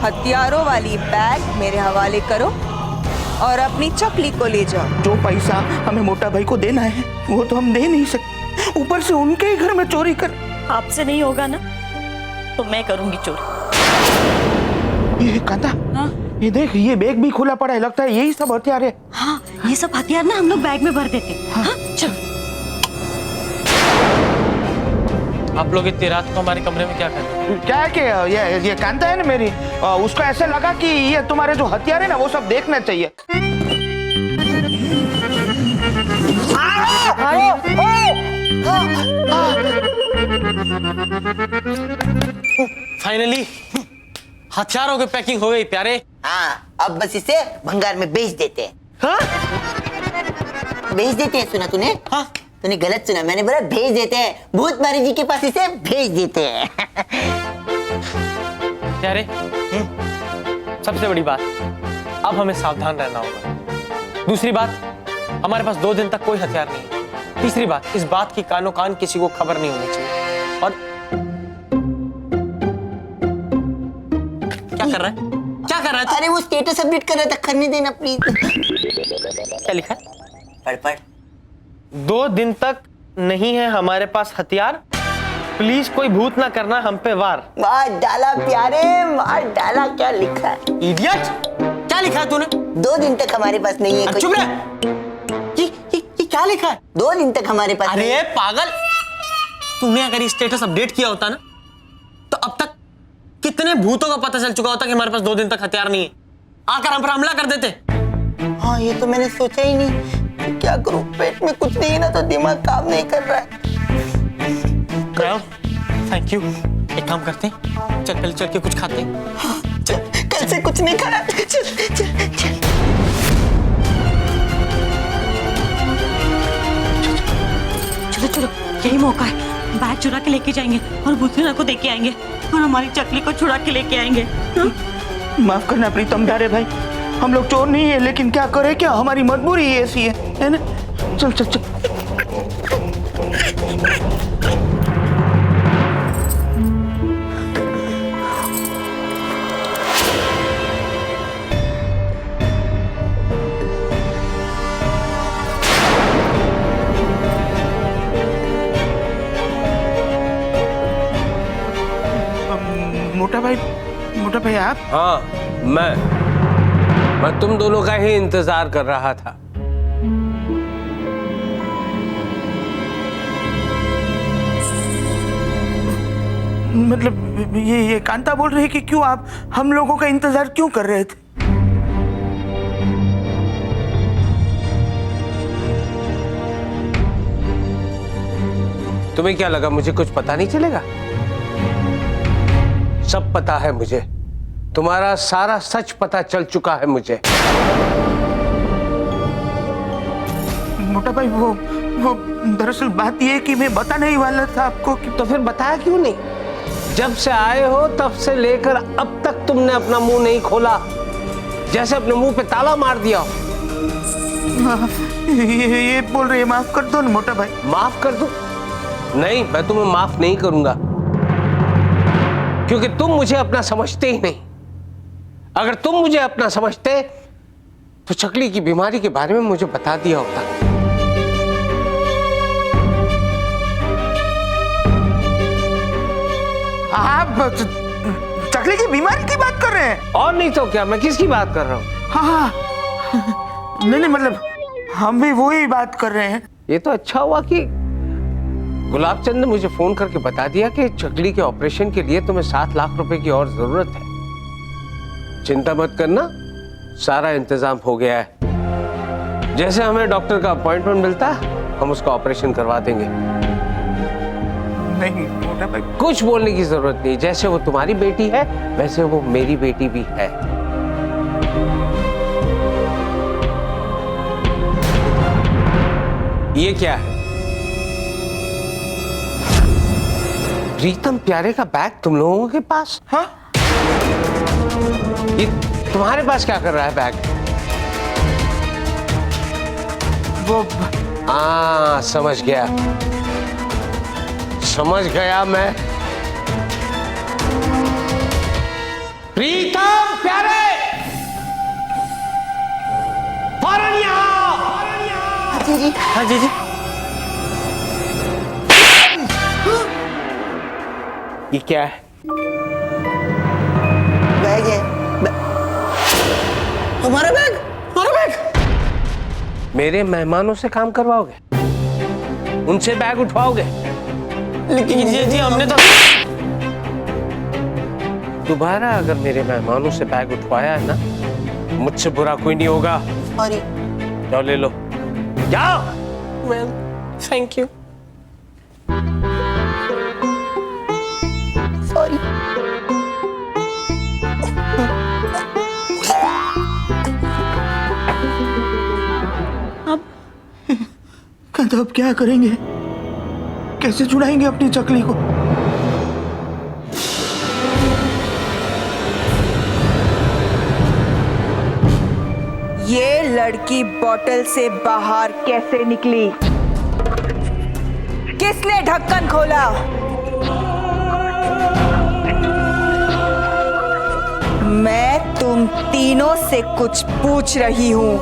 हथियारों वाली बैग मेरे हवाले करो और अपनी चकली को ले जाओ। जो पैसा हमें मोटा भाई को देना है वो तो हम दे नहीं सकते, ऊपर से उनके ही घर में चोरी कर। आपसे नहीं होगा ना तो मैं करूंगी चोरी। ये कांता, हाँ? ये देख, ये बैग भी खुला पड़ा है, लगता है यही सब हथियार है। हाँ, ये सब हथियार ना हम लोग बैग में भर देते। हाँ? चलो। आप लोग इतनी रात को हमारे कमरे में क्या कर रहे हैं? क्या है कि ये कांता है ना मेरी, उसको ऐसे लगा कि ये तुम्हारे जो हथियार है ना वो सब देखना चाहिए। फाइनली हथियारों की पैकिंग हो गई प्यारे। हाँ, अब बस इसे भंगार में बेच देते हैं। हाँ? बेच देते हैं, सुना तूने? हाँ? तूने गलत सुना, मैंने बोला भेज देते हैं, भूत मारी जी के पास इसे भेज देते हैं। प्यारे, सबसे बड़ी बात, अब हमें सावधान रहना होगा। दूसरी बात, हमारे पास 2 दिन तक कोई हथियार नहीं है। तीसरी बात, इस बात की कानो कान किसी को खबर नहीं होनी चाहिए। और क्या कर रहा है? क्या कर रहा है? अरे वो स्टेटस अपडेट कर रहा था, करने देना प्लीज। क्या लिखा है? पढ़ पढ़। 2 दिन तक नहीं है हमारे पास हथियार, प्लीज कोई भूत ना करना हम पे वार। मार डाला प्यारे, मार डाला। क्या लिखा है? इडियट! क्या लिखा है तूने? 2 दिन तक हमारे पास नहीं है। चुप रह! ये क्या लिखा है? 2 दिन तक हमारे पास नहीं अरे है। पागल, तूने अगर ये स्टेटस अपडेट किया होता ना तो अब तक कितने भूतों का पता चल चुका होता कि हमारे पास 2 दिन तक हथियार नहीं है, आकर हम पर हमला कर देते। हाँ, ये तो मैंने सोचा ही नहीं। क्या करूं, पेट में कुछ नहीं ना तो दिमाग काम नहीं कर रहा है। Thank you. एक काम करते हैं, चल पहले चल के कुछ खाते हैं। हाँ, चल, कल से कुछ नहीं खाया। चल चल चल। चलो चलो, यही मौका है। बैग चुरा के लेके जाएंगे और भूतनीना को देके आएंगे और हमारी चकली को छुड़ा के लेके आएंगे। माफ करना प्रीतम दारे भाई, हम लोग चोर नहीं है, लेकिन क्या करे, क्या हमारी मजबूरी ही ऐसी है ना? चल चल चल। मोटा भाई आप? हाँ, मैं तुम दोनों का ही इंतजार कर रहा था। मतलब ये कांता बोल रही है कि क्यों आप हम लोगों का इंतजार क्यों कर रहे थे? तुम्हें क्या लगा मुझे कुछ पता नहीं चलेगा? सब पता है मुझे, तुम्हारा सारा सच पता चल चुका है मुझे। मोटा भाई वो दरअसल बात ये है कि मैं बताने ही वाला था आपको कि... तो फिर बताया क्यों नहीं? जब से आए हो तब से लेकर अब तक तुमने अपना मुंह नहीं खोला, जैसे अपने मुंह पे ताला मार दिया हो। ये बोल रहे, माफ कर दो ना मोटा भाई। माफ कर दूं? नहीं, मैं तुम्हें माफ नहीं करूंगा, क्योंकि तुम मुझे अपना समझते ही नहीं। अगर तुम मुझे अपना समझते तो चकली की बीमारी के बारे में मुझे बता दिया होता। आप चकली की बीमारी की बात कर रहे हैं? और नहीं तो क्या, मैं किसकी बात कर रहा हूँ? हाँ, नहीं मतलब हम भी वही बात कर रहे हैं। ये तो अच्छा हुआ कि गुलाबचंद ने मुझे फोन करके बता दिया कि चकली के ऑपरेशन के लिए तुम्हें 7 लाख रुपए की और जरूरत है। चिंता मत करना, सारा इंतजाम हो गया है। जैसे हमें डॉक्टर का अपॉइंटमेंट मिलता है हम उसका ऑपरेशन करवा देंगे। नहीं मोटा भाई, कुछ बोलने की जरूरत नहीं, जैसे वो तुम्हारी बेटी है वैसे वो मेरी बेटी भी है। ये क्या है? प्रीतम प्यारे का बैग तुम लोगों के पास? हाँ? ये तुम्हारे पास क्या कर रहा है बैग? वो समझ गया, समझ गया मैं। प्रीतम प्यारे, फौरन यहाँ। जी जी। हाँ जी जी। ये क्या है? बैग है। हमारा बैग। हमारा बैग। मेरे मेहमानों से काम करवाओगे, उनसे बैग उठवाओगे? लेकिन जी जी हमने तो दोबारा अगर मेरे मेहमानों से बैग उठवाया है ना, मुझसे बुरा कोई नहीं होगा। सॉरी। जाओ ले लो, जाओ। Well thank you. सॉरी। तो अब क्या करेंगे? कैसे छुड़ाएंगे अपनी चकली को? ये लड़की बोतल से बाहर कैसे निकली? किसने ढक्कन खोला? मैं तुम तीनों से कुछ पूछ रही हूं,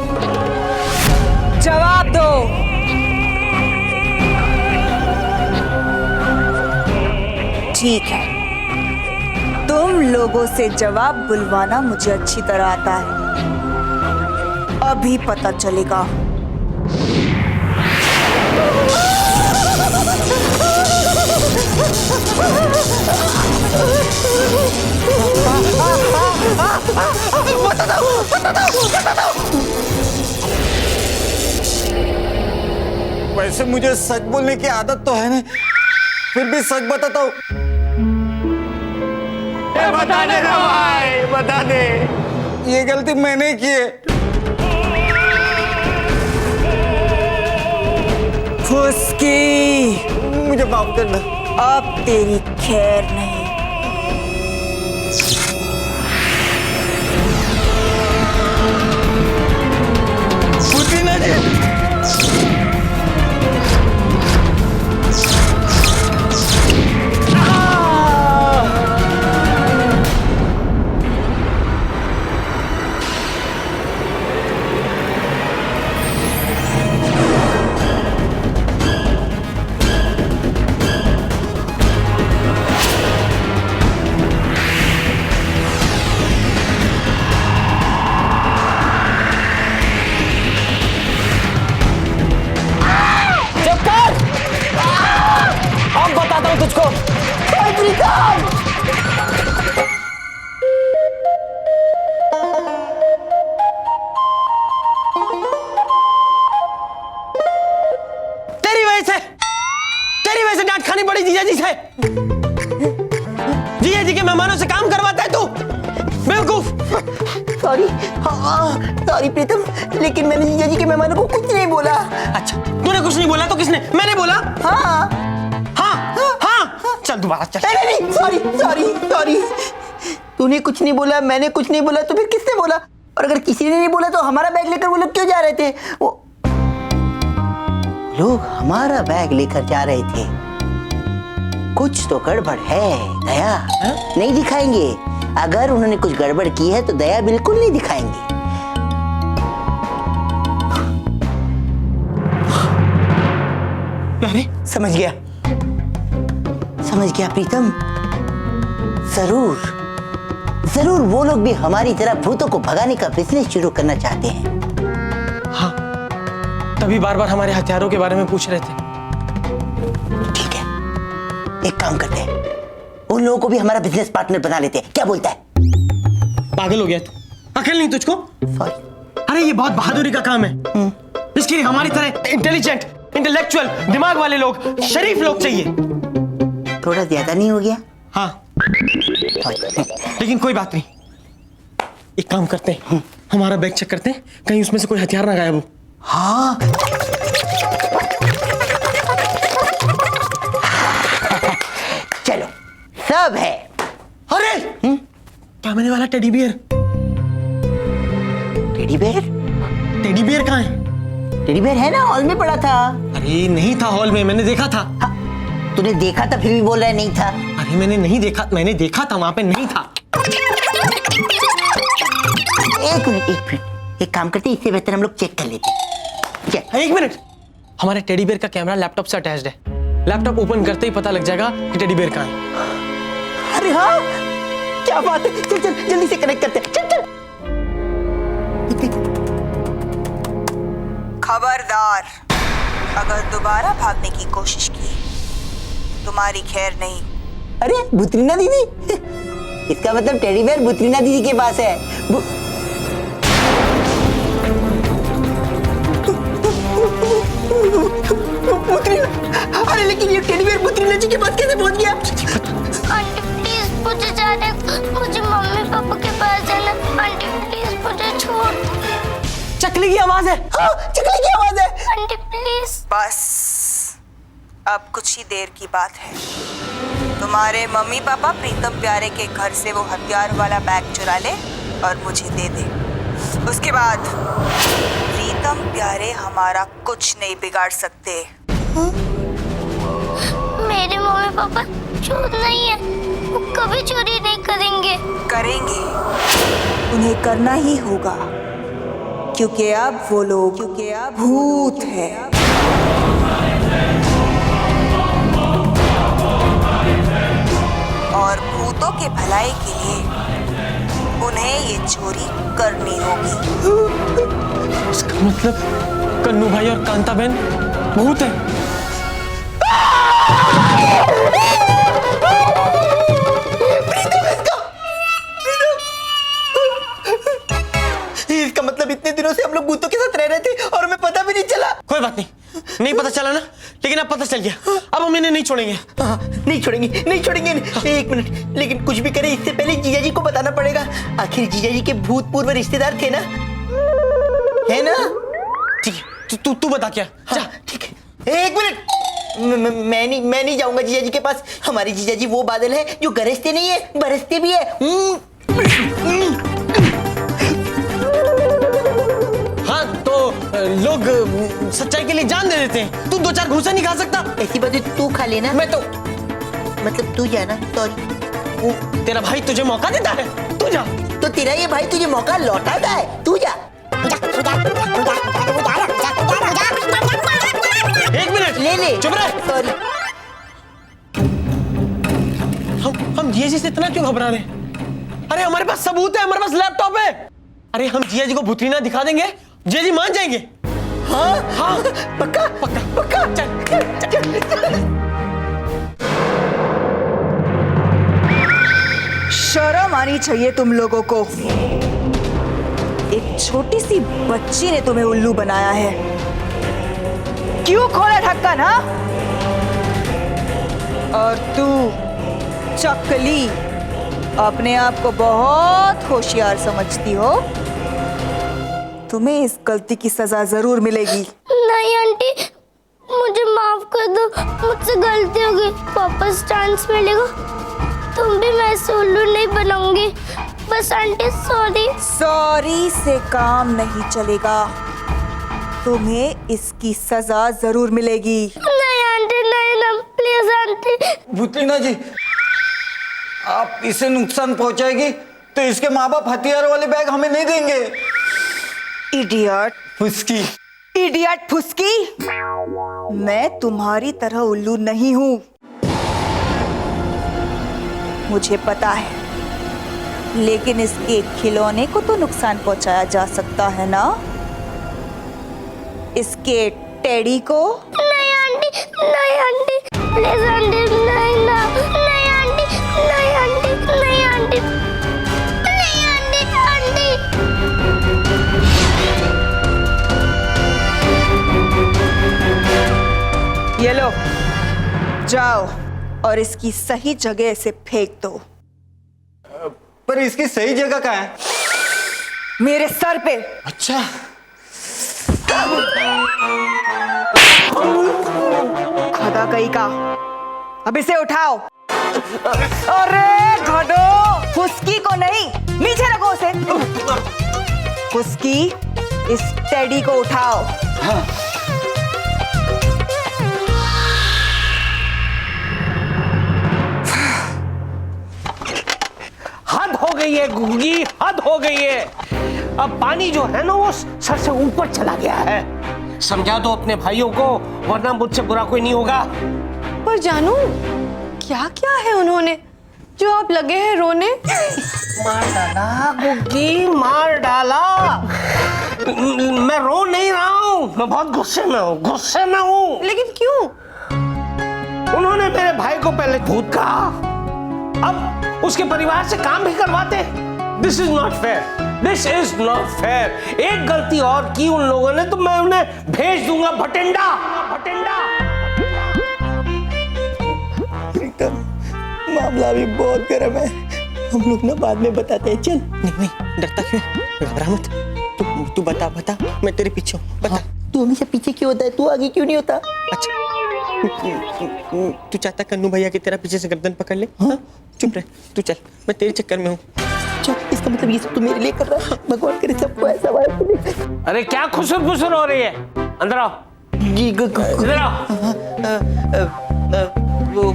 जवाब दो। ठीक है, तुम लोगों से जवाब बुलवाना मुझे अच्छी तरह आता है। अभी पता चलेगा। वैसे मुझे सच बोलने की आदत तो है ना, फिर भी सच बताता हूँ। बता दे ना भाई, बता दे। ये गलती मैंने की है। फुसकी, मुझे माफ करना। अब तेरी खैर नहीं। पुदीना जी। अब बताता हूँ तुझको। तेरी वजह से डांट खानी पड़ी जीजा जी से। जीजा जी के मेहमानों से काम करवाता है तू, बेवकूफ। सॉरी। सॉरी प्रीतम, लेकिन मैंने जीजा जी के मेहमानों को कुछ नहीं बोला। अच्छा तूने कुछ नहीं बोला तो किसने? मैंने बोला। हाँ हाँ हाँ चल दोबारा चल। नहीं, सॉरी सॉरी सॉरी। तूने कुछ नहीं बोला, मैंने कुछ नहीं बोला, तो फिर किसने बोला? और अगर किसी ने नहीं बोला तो हमारा बैग लेकर वो लोग क्यों जा रहे थे? वो लोग हमारा बैग लेकर जा रहे थे। कुछ तो गड़बड़ है। दया नहीं दिखाएंगे। अगर उन्होंने कुछ गड़बड़ की है तो दया बिल्कुल नहीं दिखाएंगे। अरे समझ गया प्रीतम। जरूर जरूर वो लोग भी हमारी तरह भूतों को भगाने का बिजनेस शुरू करना चाहते हैं। हाँ तभी बार बार हमारे हथियारों के बारे में पूछ रहे थे। ठीक है, एक काम करते हैं, उन लोगों को भी हमारा बिजनेस पार्टनर बना लेते हैं। क्या बोलता है? पागल हो गया तू? अकल नहीं तुझको? सॉरी। अरे ये बहुत बहादुरी का काम है। इसके लिए हमारी तरह इंटेलिजेंट, इंटेलेक्चुअल दिमाग वाले लोग, शरीफ लोग चाहिए। थोड़ा ज्यादा नहीं हो गया? हाँ लेकिन कोई बात नहीं, एक काम करते हैं, हमारा बैग चेक करते हैं, कहीं उसमें से कोई हथियार ना गायब हो। हाँ चलो, सब है। अरे क्या मैंने वाला teddy bear? Teddy bear? Teddy bear कहाँ है? टेडी बेयर है ना, हॉल में पड़ा था। अरे नहीं था हॉल में, मैंने देखा था। हाँ, तूने देखा था फिर भी बोल रहा है नहीं था। अरे मैंने नहीं देखा, मैंने देखा था, वहां पे नहीं था। एक मिनट, एक काम करते हैं, इससे बेहतर हम लोग चेक कर लेते हैं। चेक। एक मिनट, हमारे टेडी बेयर का कैमरा लैपटॉप से अटैच्ड है। लैपटॉप ओपन करते ही पता लग जाएगा कि टेडी बेयर कहाँ है। अरे हाँ, क्या बात है, चल चल जल्दी से कनेक्ट करते हैं, चल चल। खबरदार, अगर दोबारा भागने की कोशिश की तुम्हारी खैर नहीं। अरे बुतरीना दीदी, इसका मतलब टेडी बेयर बुतरीना दीदी के पास है। बुतरीना, अरे लेकिन ये टेडी बेयर बुतरीना जी के पास कैसे पहुंच गया? आंटी प्लीज मुझे जाने, मुझे मम्मी पापा के पास जाना। आंटी प्लीज मुझे छोड़। चकली की आवाज है। हाँ, चकली की आवाज है। Aunty please. बस अब कुछ ही देर की बात है। तुम्हारे मम्मी पापा प्रीतम प्यारे के घर से वो हथियार वाला बैग चुरा ले और मुझे दे दे। उसके बाद प्रीतम प्यारे हमारा कुछ नहीं बिगाड़ सकते। मेरे मम्मी पापा चोर नहीं है, वो कभी चोरी नहीं करेंगे। करेंगे, उन्हें करना ही होगा, क्योंकि अब वो लोग भूत है। और भूतों के भलाई के लिए उन्हें ये चोरी करनी होगी। इसका मतलब कन्नू भाई और कांता बहन भूत है। इसका मतलब इतने दिनों से हम लोग भूतों के साथ रह रहे थे और हमें पता भी नहीं चला। कोई बात नहीं, नहीं पता चला ना, लेकिन अब पता चल गया। अब हम इन्हें नहीं छोड़ेंगे। हाँ, नहीं छोड़ेंगे, नहीं छोड़ेंगे। एक मिनट, लेकिन कुछ भी करें इससे पहले जीजा जी को बताना पड़ेगा। आखिर जीजा जी के भूतपूर्व रिश्तेदार थे ना, है ना? ठीक है, तू बता क्या। हाँ, ठीक है। एक मिनट, मैं नहीं जाऊंगा जीजा जी के पास। हमारे जीजा जी वो बादल है जो गरजते नहीं है, बरसते भी है। हाँ तो लोग सच्चाई के लिए जान दे देते हैं। तू 2-4 घूसा नहीं खा सकता। ऐसी बात है, तू खा लेना। मैं तो मतलब तू जाना, सॉरी। तेरा भाई तुझे मौका देता है, तू जा। तो तेरा ये भाई तुझे मौका लौटाता है, तू जा। एक मिनट, ले चुप रह। सॉरी। हम जिया जी से इतना क्यों घबरा रहे हैं? अरे हमारे पास सबूत है, हमारे पास लैपटॉप है। अरे हम जिया जी को भूतरीना दिखा देंगे, जिया जी मान जाएंगे। हाँ हाँ, पक्का पक्का पक्का। चल। शर्म आनी चाहिए तुम लोगों को। एक छोटी सी बच्ची ने तुम्हें उल्लू बनाया है। क्यों खोला ढक्कन? हाँ, और तू चकली अपने आप को बहुत होशियार समझती हो। तुम्हें इस गलती की सजा जरूर मिलेगी। नहीं आंटी, मुझे माफ कर दो, मुझसे गलती हो गई। वापस चांस मिलेगा, तुम भी मैं से उल्लू नहीं बनाऊंगी। बस आंटी सॉरी। सॉरी से काम नहीं चलेगा, तुम्हें इसकी सजा जरूर मिलेगी। नहीं आंटी, नहीं ना, प्लीज आंटी। भूतरीना जी, आप इसे नुकसान पहुंचाएगी तो इसके माँ बाप हथियार वाले बैग हमें नहीं देंगे। इडियट फुसकी। इडियट फुसकी, मैं तुम्हारी तरह उल्लू नहीं हूं। मुझे पता है, लेकिन इसके खिलौने को तो नुकसान पहुंचाया जा सकता है ना, इसके टेडी को। नहीं आंटी, नहीं आंटी, प्लीज आंटी, नहीं ना, नहीं आंटी, नहीं आंटी, नहीं आंटी, नहीं आंटी, आंटी। ये लो, जाओ और इसकी सही जगह से फेंक दो। पर इसकी सही जगह कहाँ है? मेरे सर पे। अच्छा, खदा कहीं का, अब इसे उठाओ। अरे घड़ो, फुसकी को नहीं, नीचे रखो उसे। फुसकी, इस टेडी को उठाओ। हद हो गई है गुग्गी, हद हो गई है। अब पानी जो है ना वो सर से ऊपर चला गया है। समझा दो अपने भाइयों को, वरना मुझसे बुरा कोई नहीं होगा। पर जानू, क्या क्या है उन्होंने जो आप लगे हैं रोने? मार डाला गुग्गी, मार डाला। मैं रो नहीं रहा हूँ, मैं बहुत गुस्से में हूँ, गुस्से में हूँ। लेकिन क्यों? उन्होंने मेरे भाई को पहले भूत कहा, अब उसके परिवार से काम भी करवाते। This is not fair, this is not fair. एक गलती और की उन लोगों ने तो मैं उन्हें भेज दूंगा भटिंडा, भटिंडा। प्रीतम, मामला अभी बहुत गर्म है, हम लोग ना बाद में बताते हैं। चल। नहीं नहीं, डरता क्यों है? घबरा मत। तू बता बता, मैं तेरे पीछे हूँ, बता। तू हमेशा पीछे क्यों होता है? तू आगे क्यों नहीं होता? अच्छा, तू चाहता कन्नू भैया की तेरा पीछे से गर्दन पकड़ ले? हाँ, चुप रह, तू चल, मैं तेरे चक्कर में हूँ। चल, इसका मतलब ये सब तू मेरे लिए कर रहा है। भगवान करे सबको ऐसा वाला। अरे क्या खुसर फुसर हो रही है? अंदर आओ। जी इधर आओ। वो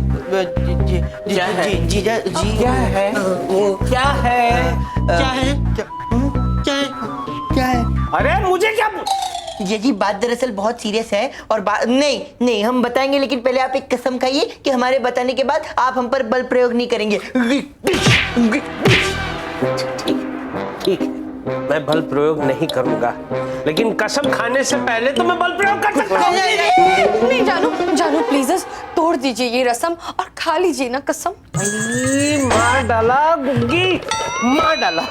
जीजा जी क्या है? वो क्या है? क्या है? क्या है? अरे मुझे क्या? ये जी बात दरअसल बहुत सीरियस है और नहीं हम बताएंगे, लेकिन पहले आप एक कसम खाइए कि हमारे बताने के बाद आप हम पर बल प्रयोग नहीं करेंगे। ठीक, मैं बल प्रयोग नहीं करूंगा, लेकिन कसम खाने से पहले तो मैं बल प्रयोग कर सकता हूँ। नहीं जानू, जानू प्लीज तोड़ दीजिए ये रस्म और खा लीजिए ना कसम। मार डाला गुग्गी, मार डाला।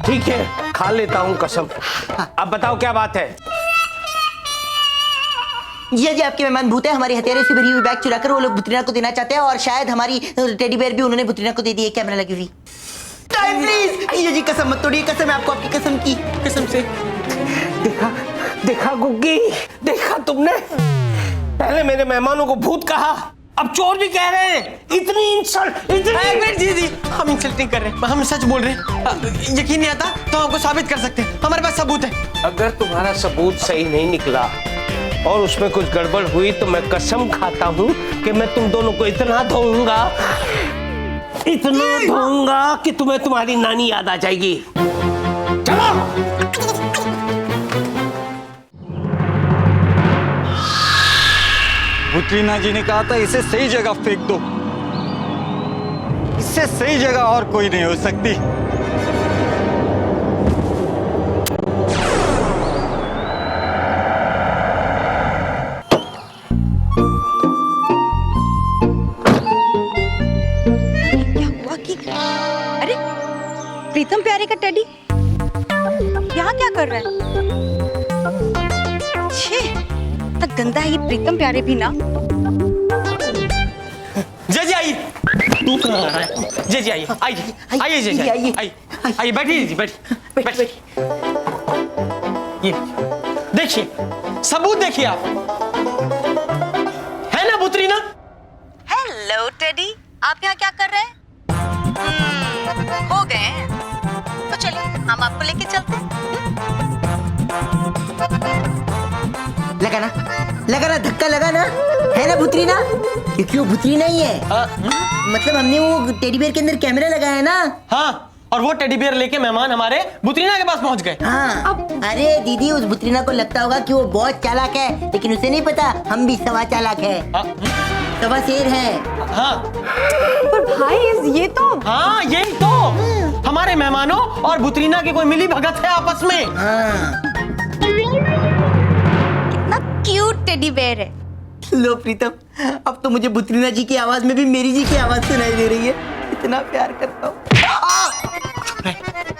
ठीक है, खा लेता हूँ कसम। अब बताओ क्या बात है? ये जी आपके मेहमान भूत है, हमारी हथियारों से भरी हुई बैग चुराकर वो लोग बुत्रीना को देना चाहते हैं और शायद हमारी टेडी बेयर भी उन्होंने बुत्रीना को दे दी है, कैमरा लगी हुई। Time please. ये जी कसम मत तोड़िए, कसम है आपको आपकी कसम की, कसम से। देखा देखा गुग्गी, देखा तुमने? पहले मेरे मेहमानों को भूत कहा, अब चोर भी कह रहे हैं। इतनी इंसल्ट, इतनी। जी, हम इंसल्ट नहीं कर रहे, हम सच बोल रहे हैं। यकीन नहीं आता तो आपको साबित कर सकते हैं, हमारे पास सबूत है। अगर तुम्हारा सबूत सही नहीं निकला और उसमें कुछ गड़बड़ हुई तो मैं कसम खाता हूँ कि मैं तुम दोनों को इतना धोऊंगा, इतना धोऊंगा कि तुम्हें तुम्हारी नानी याद आ जाएगी। चलो। बुत्रीना जी ने कहा था इसे सही जगह फेंक दो, इससे सही जगह और कोई नहीं हो सकती। अरे प्रीतम प्यारे का टेडी यहाँ क्या कर रहा है? छे, तक गंदा है ये प्रीतम प्यारे भी ना। जय आइए। तू कहाँ आ रहा है? जय आइए, आइए आइए जय आइए, आइए बैठिए जी, बैठिए। ये देखिए, सबूत देखिए आप, है ना बुत्रीना? हेलो टेडी, आप यहाँ क्या कर रहे हैं? हो गए हैं तो चलिए हम आपको लेके चलते हैं। लगा ना धक्का लगा ना, है ना बुत्रीना? क्योंकि वो बुत्रीना ही है। मतलब हमने वो टेडी बेयर के अंदर कैमरा लगाया है ना। हाँ, और वो टेडी बियर लेके मेहमान हमारे बुत्रीना के पास पहुंच गए। हाँ। अरे दीदी, उस बुत्रीना को लगता होगा कि वो बहुत चालाक है, लेकिन उसे नहीं पता हम भी सवा चालाक है, सवा शेर है। हाँ पर भाई ये तो हाँ, यही तो हमारे मेहमानों और बुत्रीना की कोई मिली भगत है आपस में। हाँ। कितना क्यूट टेडी बेयर है। लो प्रीतम, अब तो मुझे बुत्रीना जी की आवाज में भी मेरी जी की आवाज सुनाई दे रही है। इतना प्यार करता हूँ।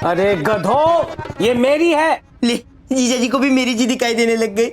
अरे गधो, ये मेरी है। ले, जीजा जी को भी मेरी जी दिखाई देने लग गई।